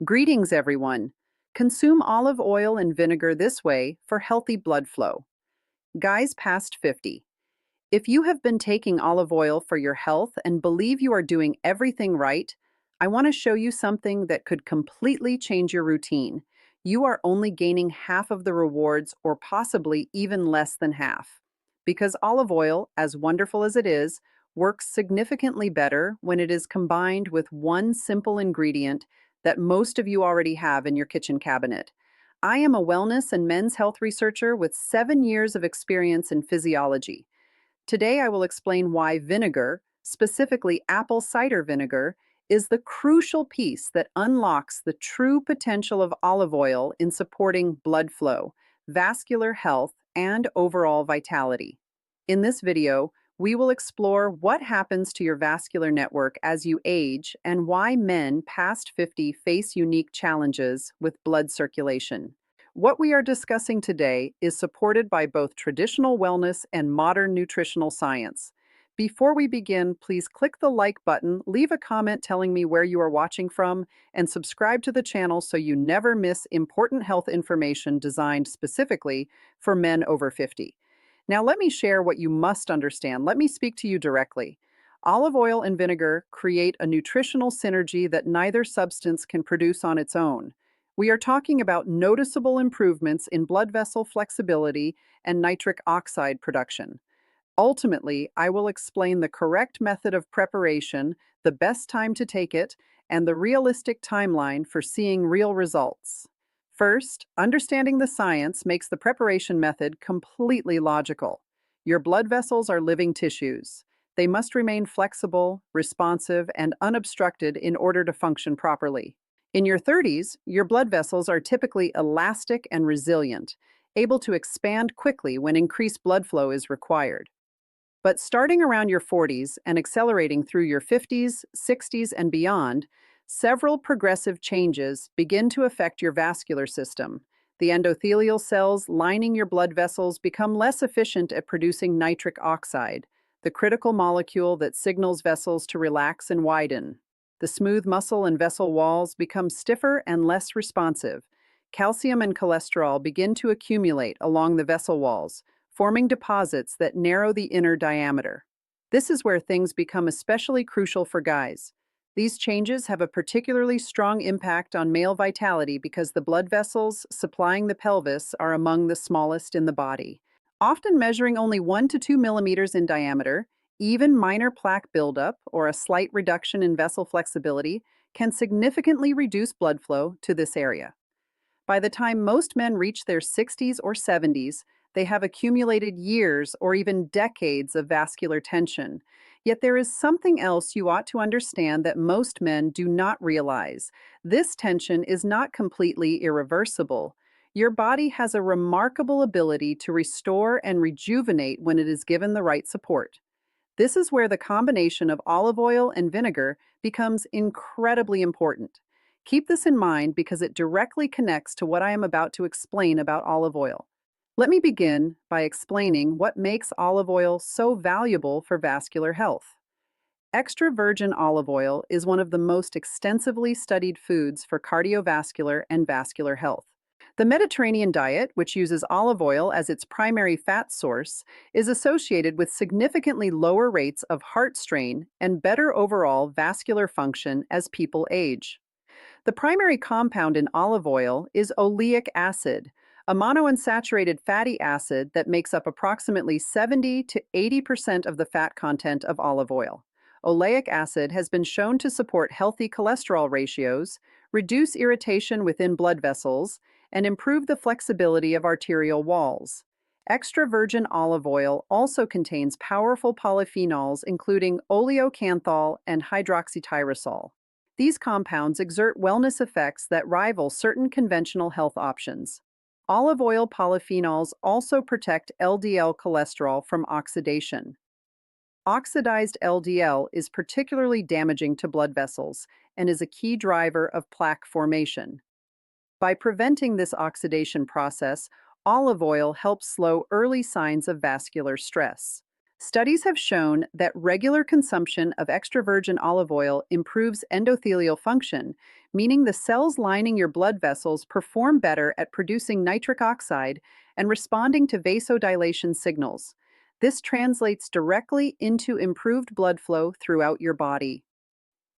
Greetings, everyone. Consume olive oil and vinegar this way for healthy blood flow. Guys past 50. If you have been taking olive oil for your health and believe you are doing everything right, I want to show you something that could completely change your routine. You are only gaining half of the rewards, or possibly even less than half. Because olive oil, as wonderful as it is, works significantly better when it is combined with one simple ingredient that most of you already have in your kitchen cabinet. I am a wellness and men's health researcher with 7 years of experience in physiology. Today, I will explain why vinegar, specifically apple cider vinegar, is the crucial piece that unlocks the true potential of olive oil in supporting blood flow, vascular health, and overall vitality. In this video, we will explore what happens to your vascular network as you age and why men past 50 face unique challenges with blood circulation. What we are discussing today is supported by both traditional wellness and modern nutritional science. Before we begin, please click the like button, leave a comment telling me where you are watching from, and subscribe to the channel so you never miss important health information designed specifically for men over 50. Now, let me share what you must understand. Let me speak to you directly. Olive oil and vinegar create a nutritional synergy that neither substance can produce on its own. We are talking about noticeable improvements in blood vessel flexibility and nitric oxide production. Ultimately, I will explain the correct method of preparation, the best time to take it, and the realistic timeline for seeing real results. First, understanding the science makes the preparation method completely logical. Your blood vessels are living tissues. They must remain flexible, responsive, and unobstructed in order to function properly. In your 30s, your blood vessels are typically elastic and resilient, able to expand quickly when increased blood flow is required. But starting around your 40s and accelerating through your 50s, 60s, and beyond, several progressive changes begin to affect your vascular system. The endothelial cells lining your blood vessels become less efficient at producing nitric oxide, the critical molecule that signals vessels to relax and widen. The smooth muscle and vessel walls become stiffer and less responsive. Calcium and cholesterol begin to accumulate along the vessel walls, forming deposits that narrow the inner diameter. This is where things become especially crucial for guys. These changes have a particularly strong impact on male vitality because the blood vessels supplying the pelvis are among the smallest in the body. Often measuring only 1 to 2 millimeters in diameter, even minor plaque buildup or a slight reduction in vessel flexibility can significantly reduce blood flow to this area. By the time most men reach their 60s or 70s, they have accumulated years or even decades of vascular tension. Yet there is something else you ought to understand that most men do not realize. This tension is not completely irreversible. Your body has a remarkable ability to restore and rejuvenate when it is given the right support. This is where the combination of olive oil and vinegar becomes incredibly important. Keep this in mind because it directly connects to what I am about to explain about olive oil. Let me begin by explaining what makes olive oil so valuable for vascular health. Extra virgin olive oil is one of the most extensively studied foods for cardiovascular and vascular health. The Mediterranean diet, which uses olive oil as its primary fat source, is associated with significantly lower rates of heart strain and better overall vascular function as people age. The primary compound in olive oil is oleic acid, a monounsaturated fatty acid that makes up approximately 70 to 80% of the fat content of olive oil. Oleic acid has been shown to support healthy cholesterol ratios, reduce irritation within blood vessels, and improve the flexibility of arterial walls. Extra virgin olive oil also contains powerful polyphenols, including oleocanthal and hydroxytyrosol. These compounds exert wellness effects that rival certain conventional health options. Olive oil polyphenols also protect LDL cholesterol from oxidation. Oxidized LDL is particularly damaging to blood vessels and is a key driver of plaque formation. By preventing this oxidation process, olive oil helps slow early signs of vascular stress. Studies have shown that regular consumption of extra virgin olive oil improves endothelial function, meaning the cells lining your blood vessels perform better at producing nitric oxide and responding to vasodilation signals. This translates directly into improved blood flow throughout your body.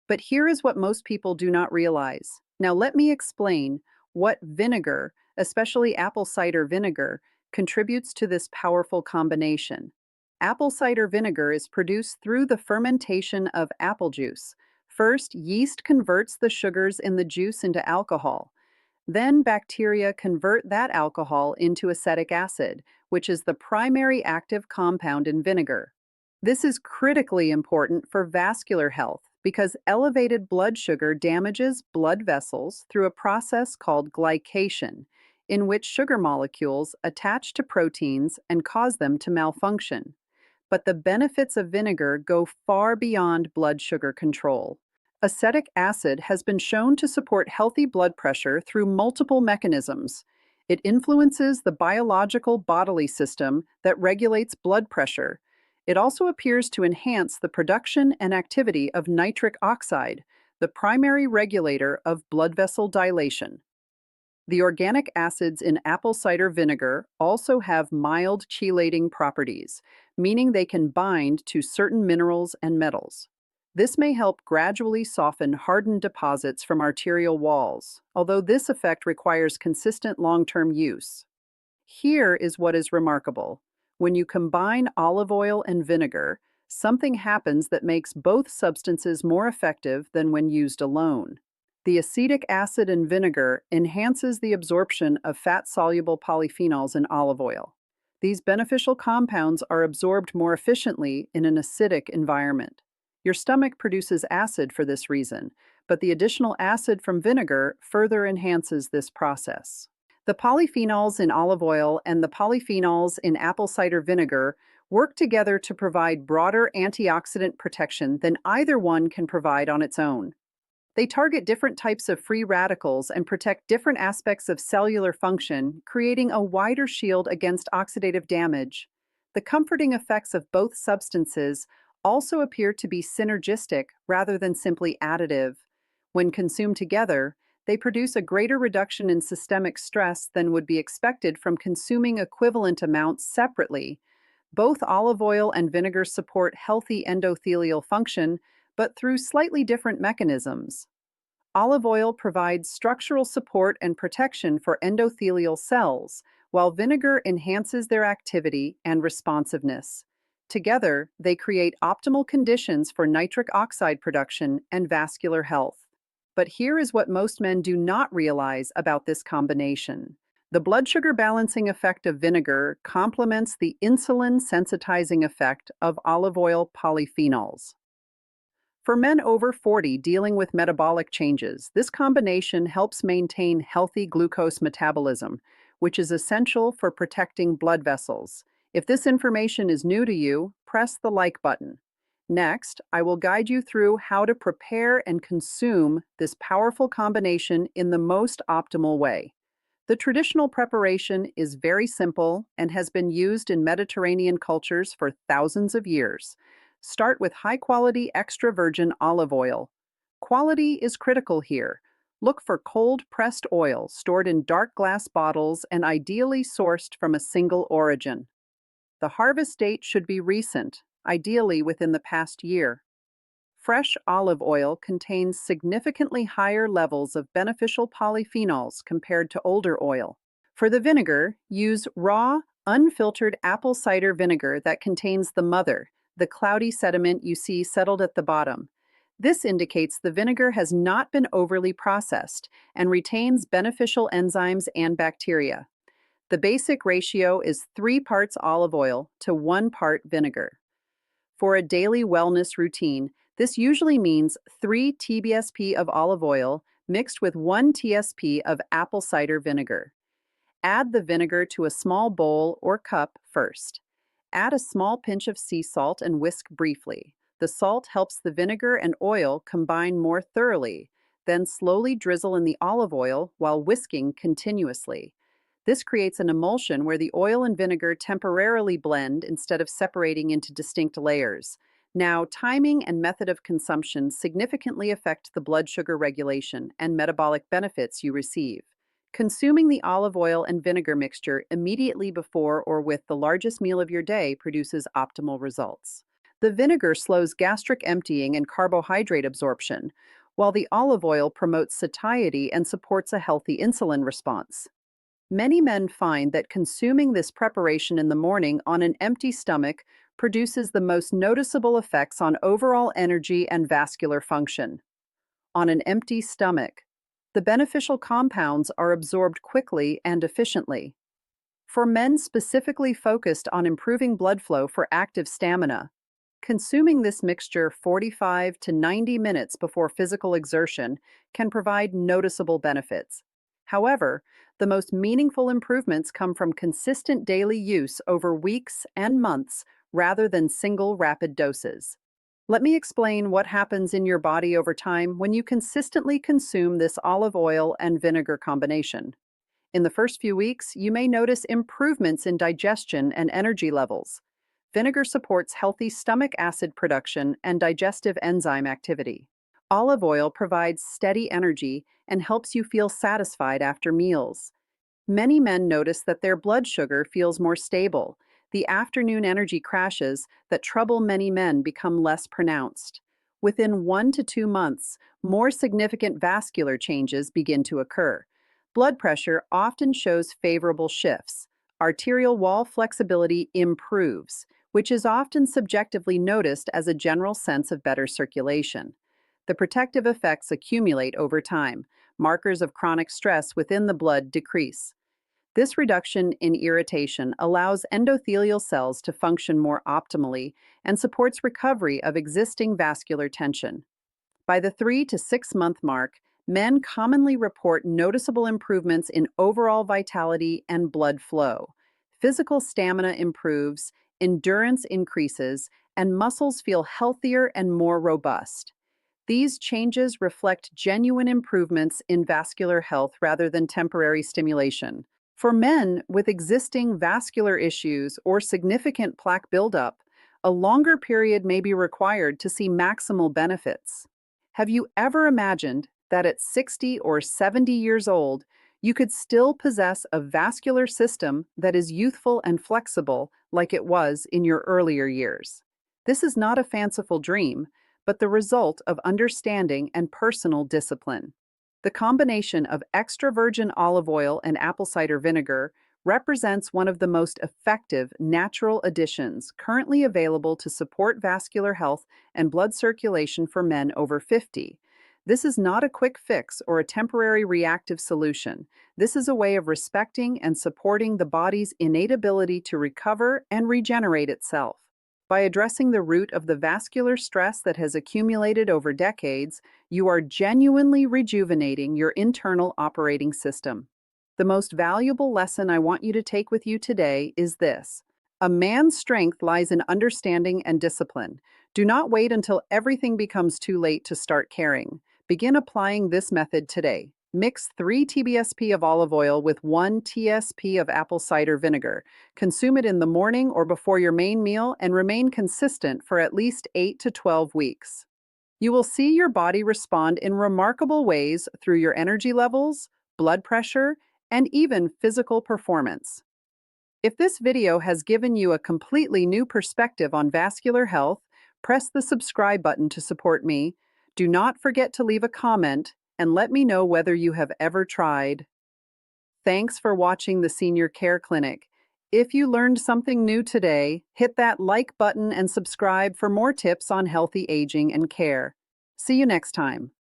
But here is what most people do not realize. Now, let me explain what vinegar, especially apple cider vinegar, contributes to this powerful combination. Apple cider vinegar is produced through the fermentation of apple juice. First, yeast converts the sugars in the juice into alcohol. Then, bacteria convert that alcohol into acetic acid, which is the primary active compound in vinegar. This is critically important for vascular health because elevated blood sugar damages blood vessels through a process called glycation, in which sugar molecules attach to proteins and cause them to malfunction. But the benefits of vinegar go far beyond blood sugar control. Acetic acid has been shown to support healthy blood pressure through multiple mechanisms. It influences the biological bodily system that regulates blood pressure. It also appears to enhance the production and activity of nitric oxide, the primary regulator of blood vessel dilation. The organic acids in apple cider vinegar also have mild chelating properties, meaning they can bind to certain minerals and metals. This may help gradually soften hardened deposits from arterial walls, although this effect requires consistent long-term use. Here is what is remarkable. When you combine olive oil and vinegar, something happens that makes both substances more effective than when used alone. The acetic acid in vinegar enhances the absorption of fat-soluble polyphenols in olive oil. These beneficial compounds are absorbed more efficiently in an acidic environment. Your stomach produces acid for this reason, but the additional acid from vinegar further enhances this process. The polyphenols in olive oil and the polyphenols in apple cider vinegar work together to provide broader antioxidant protection than either one can provide on its own. They target different types of free radicals and protect different aspects of cellular function, creating a wider shield against oxidative damage. The comforting effects of both substances also appear to be synergistic rather than simply additive. When consumed together, they produce a greater reduction in systemic stress than would be expected from consuming equivalent amounts separately. Both olive oil and vinegar support healthy endothelial function, but through slightly different mechanisms. Olive oil provides structural support and protection for endothelial cells, while vinegar enhances their activity and responsiveness. Together, they create optimal conditions for nitric oxide production and vascular health. But here is what most men do not realize about this combination. The blood sugar balancing effect of vinegar complements the insulin sensitizing effect of olive oil polyphenols. For men over 40 dealing with metabolic changes, this combination helps maintain healthy glucose metabolism, which is essential for protecting blood vessels. If this information is new to you, press the like button. Next, I will guide you through how to prepare and consume this powerful combination in the most optimal way. The traditional preparation is very simple and has been used in Mediterranean cultures for thousands of years. Start with high-quality extra virgin olive oil. Quality is critical here. Look for cold-pressed oil stored in dark glass bottles and ideally sourced from a single origin. The harvest date should be recent, ideally within the past year. Fresh olive oil contains significantly higher levels of beneficial polyphenols compared to older oil. For the vinegar, use raw, unfiltered apple cider vinegar that contains the mother, the cloudy sediment you see settled at the bottom. This indicates the vinegar has not been overly processed and retains beneficial enzymes and bacteria. The basic ratio is 3 parts olive oil to 1 part vinegar. For a daily wellness routine, this usually means 3 TBSP of olive oil mixed with 1 TSP of apple cider vinegar. Add the vinegar to a small bowl or cup first. Add a small pinch of sea salt and whisk briefly. The salt helps the vinegar and oil combine more thoroughly. Then slowly drizzle in the olive oil while whisking continuously. This creates an emulsion where the oil and vinegar temporarily blend instead of separating into distinct layers. Now, timing and method of consumption significantly affect the blood sugar regulation and metabolic benefits you receive. Consuming the olive oil and vinegar mixture immediately before or with the largest meal of your day produces optimal results. The vinegar slows gastric emptying and carbohydrate absorption, while the olive oil promotes satiety and supports a healthy insulin response. Many men find that consuming this preparation in the morning on an empty stomach produces the most noticeable effects on overall energy and vascular function. On an empty stomach, the beneficial compounds are absorbed quickly and efficiently. For men specifically focused on improving blood flow for active stamina, consuming this mixture 45 to 90 minutes before physical exertion can provide noticeable benefits. However, the most meaningful improvements come from consistent daily use over weeks and months rather than single rapid doses. Let me explain what happens in your body over time when you consistently consume this olive oil and vinegar combination. In the first few weeks, you may notice improvements in digestion and energy levels. Vinegar supports healthy stomach acid production and digestive enzyme activity. Olive oil provides steady energy and helps you feel satisfied after meals. Many men notice that their blood sugar feels more stable. The afternoon energy crashes that trouble many men become less pronounced. Within 1 to 2 months, more significant vascular changes begin to occur. Blood pressure often shows favorable shifts. Arterial wall flexibility improves, which is often subjectively noticed as a general sense of better circulation. The protective effects accumulate over time. Markers of chronic stress within the blood decrease. This reduction in irritation allows endothelial cells to function more optimally and supports recovery of existing vascular tension. By the 3 to 6 month mark, men commonly report noticeable improvements in overall vitality and blood flow. Physical stamina improves, endurance increases, and muscles feel healthier and more robust. These changes reflect genuine improvements in vascular health rather than temporary stimulation. For men with existing vascular issues or significant plaque buildup, a longer period may be required to see maximal benefits. Have you ever imagined that at 60 or 70 years old, you could still possess a vascular system that is youthful and flexible like it was in your earlier years? This is not a fanciful dream, but the result of understanding and personal discipline. The combination of extra virgin olive oil and apple cider vinegar represents one of the most effective natural additions currently available to support vascular health and blood circulation for men over 50. This is not a quick fix or a temporary reactive solution. This is a way of respecting and supporting the body's innate ability to recover and regenerate itself. By addressing the root of the vascular stress that has accumulated over decades, you are genuinely rejuvenating your internal operating system. The most valuable lesson I want you to take with you today is this: a man's strength lies in understanding and discipline. Do not wait until everything becomes too late to start caring. Begin applying this method today. Mix 3 TBSP of olive oil with 1 TSP of apple cider vinegar. Consume it in the morning or before your main meal and remain consistent for at least 8 to 12 weeks. You will see your body respond in remarkable ways through your energy levels, blood pressure, and even physical performance. If this video has given you a completely new perspective on vascular health, press the subscribe button to support me. Do not forget to leave a comment and let me know whether you have ever tried. Thanks for watching the Senior Care Clinic. If you learned something new today, hit that like button and subscribe for more tips on healthy aging and care. See you next time.